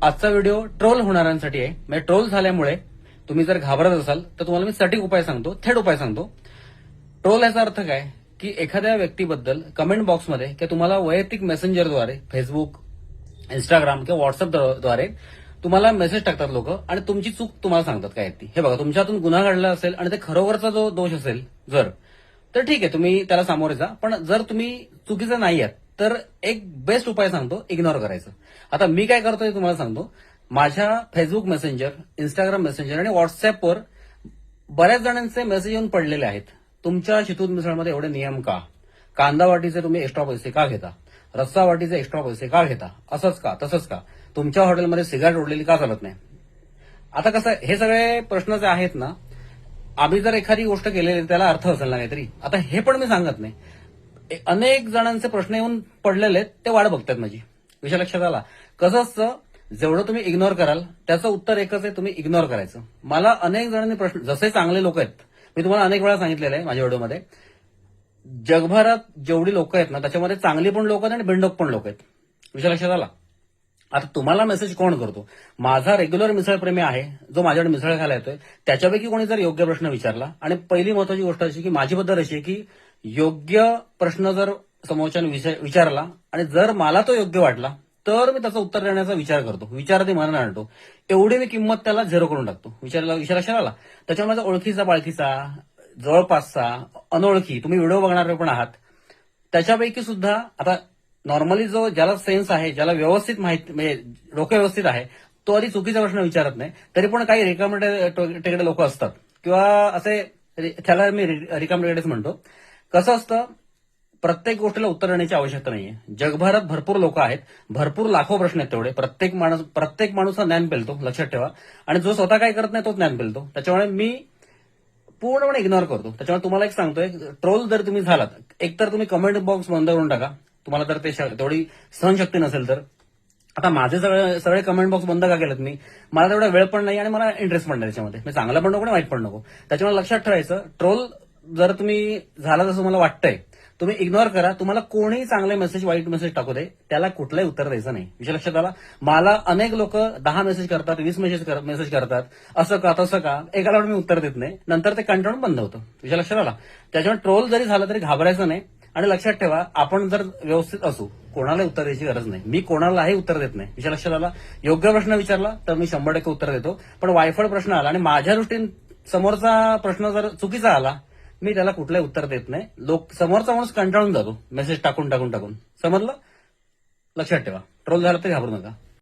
आजचा video troll होणाऱ्यांसाठी आहे. म्हणजे ट्रोल झाल्यामुळे तुम्ही जर घाबरत असाल तर तुम्हाला मी सटीक उपाय सांगतो, थेट उपाय सांगतो. ट्रोल याचा अर्थ काय की एखाद्या व्यक्तीबद्दल कमेंट बॉक्समध्ये किंवा तुम्हाला वैयक्तिक मेसेंजरद्वारे फेसबुक, इंस्टाग्राम किंवा व्हॉट्सअपद्वारे तुम्हाला मेसेज टाकतात लोक आणि तुमची चूक तुम्हाला सांगतात काय ती. हे बघा, तुमच्यातून गुन्हा घडला असेल आणि ते खरोखरचा जो दोष असेल जर, तर ठीक आहे, तुम्ही त्याला सामोरे जा. पण जर तुम्ही चुकीचं नाही आहात तर एक बेस्ट उपाय सांगतो, इग्नोर करायचं. आता मी काय करतोय तुम्हाला सांगतो. माझ्या फेसबुक मेसेंजर, इंस्टाग्राम मेसेंजर आणि व्हॉट्सअपवर बऱ्याच जणांचे मेसेज येऊन पडलेले आहेत. तुमच्या शितूत मिसळमध्ये एवढे नियम का? कांदा वाटीचे तुम्ही एक्स्ट्रा पैसे का घेता? रस्सा वाटीचे एक्स्ट्रा पैसे का घेता? असंच का, तसंच का? तुमच्या हॉटेलमध्ये सिगारेट ओढलेली का चालत नाही? आता कसं आहे, हे सगळे प्रश्न जे आहेत ना, आम्ही जर एखादी गोष्ट केलेली त्याला अर्थ असेल ना काहीतरी. आता हे पण मी सांगत नाही. अनेक जणांचे प्रश्न येऊन पडलेले आहेत, ते वाट बघतात माझी. विषय लक्षात आला? कसं असतं, जेवढं तुम्ही इग्नोर कराल त्याचं उत्तर एकच आहे, तुम्ही इग्नोर करायचं. मला अनेक जणांनी प्रश्न, जसे चांगले लोक आहेत, मी तुम्हाला अनेक वेळा सांगितलेलं आहे माझ्या व्हिडिओमध्ये, जगभरात जेवढी लोक आहेत ना त्याच्यामध्ये चांगली पण लोक आहेत आणि बिंडोक पण लोक आहेत. विषय लक्षात आला? आता तुम्हाला मेसेज कोण करतो? माझा रेग्युलर मिसळप्रेमी आहे, जो माझ्याकडे मिसळ खायला येतोय, त्याच्यापैकी कोणी जर योग्य प्रश्न विचारला, आणि पहिली महत्वाची गोष्ट अशी की माझी पद्धत अशी आहे की योग्य प्रश्न जर समोरच्याने विचारला आणि जर मला तो योग्य वाटला तर मी त्याचं उत्तर देण्याचा विचार करतो, विचारात मनात आणतो. एवढी मी किंमत त्याला झिरो करून टाकतो. विचार लक्षात आला? त्याच्यामुळे माझा ओळखीचा पाळखीचा, जवळपासचा, अनोळखी, तुम्ही व्हिडिओ बघणारे पण आहात, त्याच्यापैकी सुद्धा आता नॉर्मली जो ज्याला सेन्स आहे, ज्याला व्यवस्थित माहिती, म्हणजे डोकं व्यवस्थित आहे, तो आधी चुकीचा प्रश्न विचारत नाही. तरी पण काही रिकामे टेकडे लोक असतात किंवा असे, त्याला मी रिकामे टेकडेच म्हणतो. कसं असतं, प्रत्येक गोष्टीला उत्तर देण्याची आवश्यकता नाहीये. जगभरात भरपूर लोक आहेत, भरपूर लाखो प्रश्न आहेत तेवढे. प्रत्येक माणूस हा ज्ञान पेलतो, लक्षात ठेवा. आणि जो स्वतः काय करत नाही तोच ज्ञान पेलतो. त्याच्यामुळे मी पूर्णपणे इग्नोर करतो. त्याच्यामुळे तुम्हाला एक सांगतोय, ट्रोल जर तुम्ही झालात, एकतर तुम्ही कमेंट बॉक्स बंद करून टाका, तुम्हाला जर ते तेवढी सहनशक्ती नसेल तर. आता माझे सगळे कमेंट बॉक्स बंद का केलेत मी? मला तेवढा वेळ पण नाही आणि मला इंटरेस्ट पण नाही त्याच्यामध्ये. मी चांगला पण नको आणि वाईट पण नको. त्याच्यामुळे लक्षात ठेवायचं, ट्रोल जर तुम्ही झाला जसं मला वाटतंय, तुम्ही इग्नोर करा. तुम्हाला कोणी चांगले मेसेज, वाईट मेसेज टाकू दे, त्याला कुठलंही उत्तर द्यायचं नाही. विषय लक्षात आला? मला अनेक लोक 10 मेसेज करतात, 20 मेसेज करतात, असं का तसं का, एकाला मी उत्तर देत नाही, नंतर ते कंटाळून बंद होतं. विषय लक्षात आला? त्याच्यामुळे ट्रोल जरी झाला तरी घाबरायचं नाही. आणि लक्षात ठेवा, आपण जर व्यवस्थित असू, कोणालाही उत्तर द्यायची गरज नाही. मी कोणालाही उत्तर देत नाही. विषय लक्षात आला? योग्य प्रश्न विचारला तर मी 100% उत्तर देतो. पण वायफळ प्रश्न आला आणि माझ्या दृष्टीने समोरचा प्रश्न जर चुकीचा आला, मी त्याला कुठलंही उत्तर देत नाही. समोरचा माणूस कंटाळून जातो मेसेज टाकून. समजलं? लक्षात ठेवा, ट्रोल झाला तरी घाबरू नका.